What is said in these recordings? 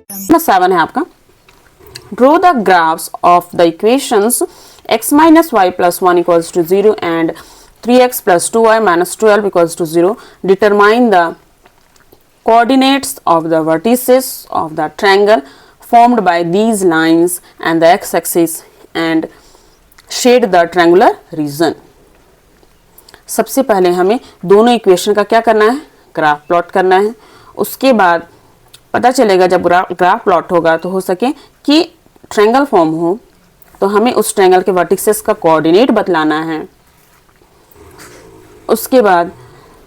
Number 7 है आपका, draw the graphs of the equations x minus y plus 1 equals to 0 and 3x plus 2y minus 12 equals to 0. Determine the coordinates of the vertices of the triangle formed by these lines and the x-axis and shade the triangular region. सबसे पहले हमें दोनों equation का क्या करना है, graph plot करना है। उसके बाद पता चलेगा जब ग्राफ प्लॉट होगा तो हो सके कि ट्रायंगल फॉर्म हो तो हमें उस ट्रायंगल के वर्टिसेस का कोऑर्डिनेट बतलाना है। उसके बाद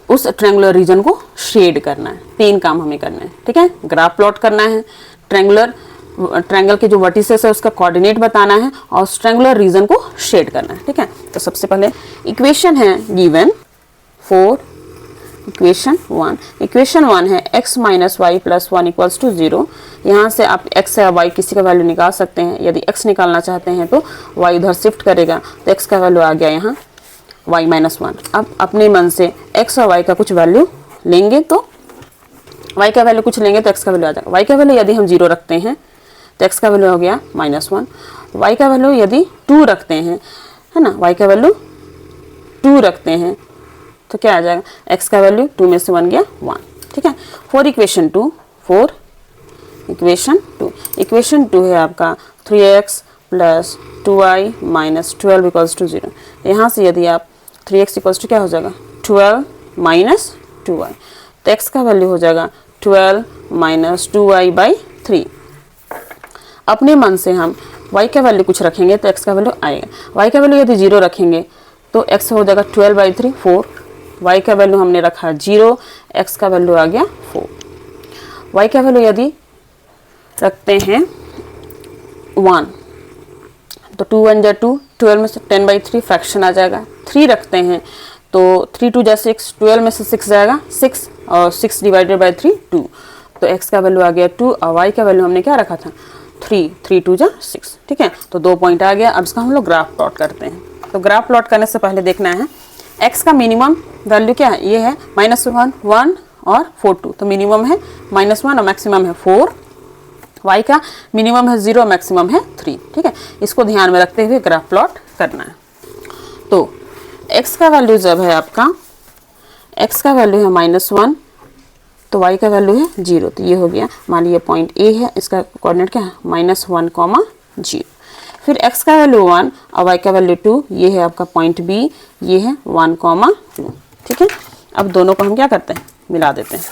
उस ट्रायंगुलर रीजन को शेड करना है। 3 काम हमें करना है, ठीक है। ग्राफ प्लॉट करना है, ट्रायंगल के जो वर्टिसेस है उसका कोऑर्डिनेट बताना है और उस ट्रायंगुलर रीजन को शेड करना है, ठीक है। तो सबसे पहले इक्वेशन है गिवन 4, इक्वेशन 1 है x minus y plus 1 equals to 0। यहाँ से आप x या y किसी का वैल्यू निकाल सकते हैं। यदि x निकालना चाहते हैं तो y उधर शिफ्ट करेगा तो x का वैल्यू आ गया यहाँ y माइनस 1। अब अपने मन से x और y का कुछ वैल्यू लेंगे तो y का वैल्यू कुछ लेंगे तो x का वैल्यू आ जाएगा। y का वैल्यू यदि हम 0 रखते हैं तो x का वैल्यू हो गया -1। y का वैल्यू यदि 2 रखते हैं, है ना, y का वैल्यू 2 रखते हैं तो क्या आ जाएगा, x का वैल्यू 2 में से 1 गया 1, ठीक है। फॉर इक्वेशन 2 है आपका 3x plus 2y minus 12 equals to 0। यहाँ से यदि आप 3x इक्वल्स टू क्या हो जाएगा 12 माइनस 2y, तो x का वैल्यू हो जाएगा 12 माइनस 2y बाई 3। अपने मन से हम y का वैल्यू कुछ रखेंगे तो x का वैल्यू आएगा। y का वैल्यू यदि 0 रखेंगे तो x हो जाएगा 12 बाई 3 4। y का वैल्यू हमने रखा 0, x का वैल्यू आ गया 4। y का वैल्यू यदि रखते हैं 1 तो 2 1 जा 2, 12 में से 10 बाई 3 फ्रैक्शन आ जाएगा। 3 रखते हैं तो 3 2 जा 6, 12 में से 6 जाएगा 6 और 6 डिवाइडेड बाई 3 2, तो x का वैल्यू आ गया 2 और y का वैल्यू हमने क्या रखा था 3, 3 2 जा 6, ठीक है। तो 2 पॉइंट आ गया। अब इसका हम लोग ग्राफ प्लॉट करते हैं। तो ग्राफ प्लॉट करने से पहले देखना है x का मिनिमम वैल्यू क्या है, ये है -1 1 और 4 2, तो मिनिमम है -1 और मैक्सिमम है 4। y का मिनिमम है 0 मैक्सिमम है 3, ठीक है। इसको ध्यान में रखते हुए ग्राफ प्लॉट करना है। तो x का वैल्यू जब है आपका, x का वैल्यू है -1 तो y का वैल्यू है 0, तो ये हो गया, मान लीजिए पॉइंट A है, इसका कोऑर्डिनेट क्या है -1, 0। फिर x का वैल्यू 1 और y का वैल्यू 2, ये है आपका पॉइंट B, ये है 1, 2, ठीक है। अब दोनों को हम क्या करते हैं, मिला देते हैं।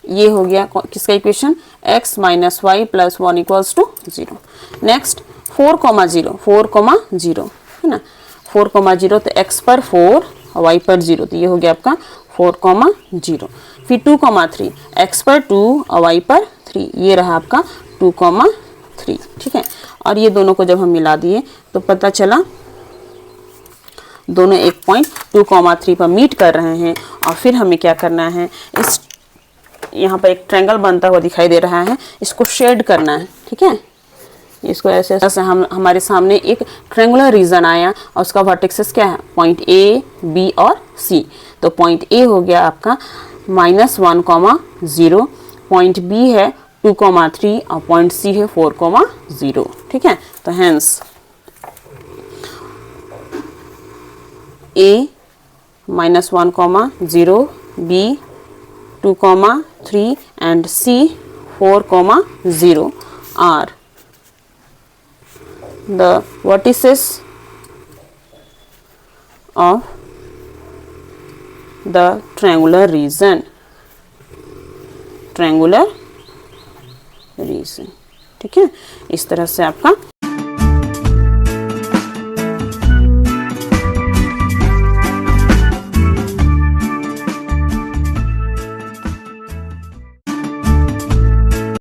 ये हो गया किसका equation, x minus y plus 1 equals to 0। Next 4, 0 है ना, 4, 0 तो x पर 4 और y पर 0, तो ये हो गया आपका 4, 0। फिर 2, 3 x पर 2 और y पर 3, ये रहा आपका 2, 3, ठीक है। और ये दोनों को जब हम मिला दिए तो पता चला दोनों एक पॉइंट 2, 3 पर मीट कर रहे हैं। और फिर हमें क्या करना है, इस यहाँ पर एक ट्रायंगल बनता हुआ दिखाई दे रहा है, इसको शेड करना है, ठीक है। इसको ऐसे ऐसे हमारे सामने एक ट्रायंगुलर रीजन आया और उसका वर्टेक्सेस क्या है, पॉइंट A, B और C। तो पॉइंट A हो गया आपका -1, 0, पॉइंट B है 2, 3 और पॉइंट C है 4, 0, ठीक है। तो hence A -1, 0, B 2, 3 and C 4, 0 are the vertices of the triangular region, ठीक है। इस तरह से आपका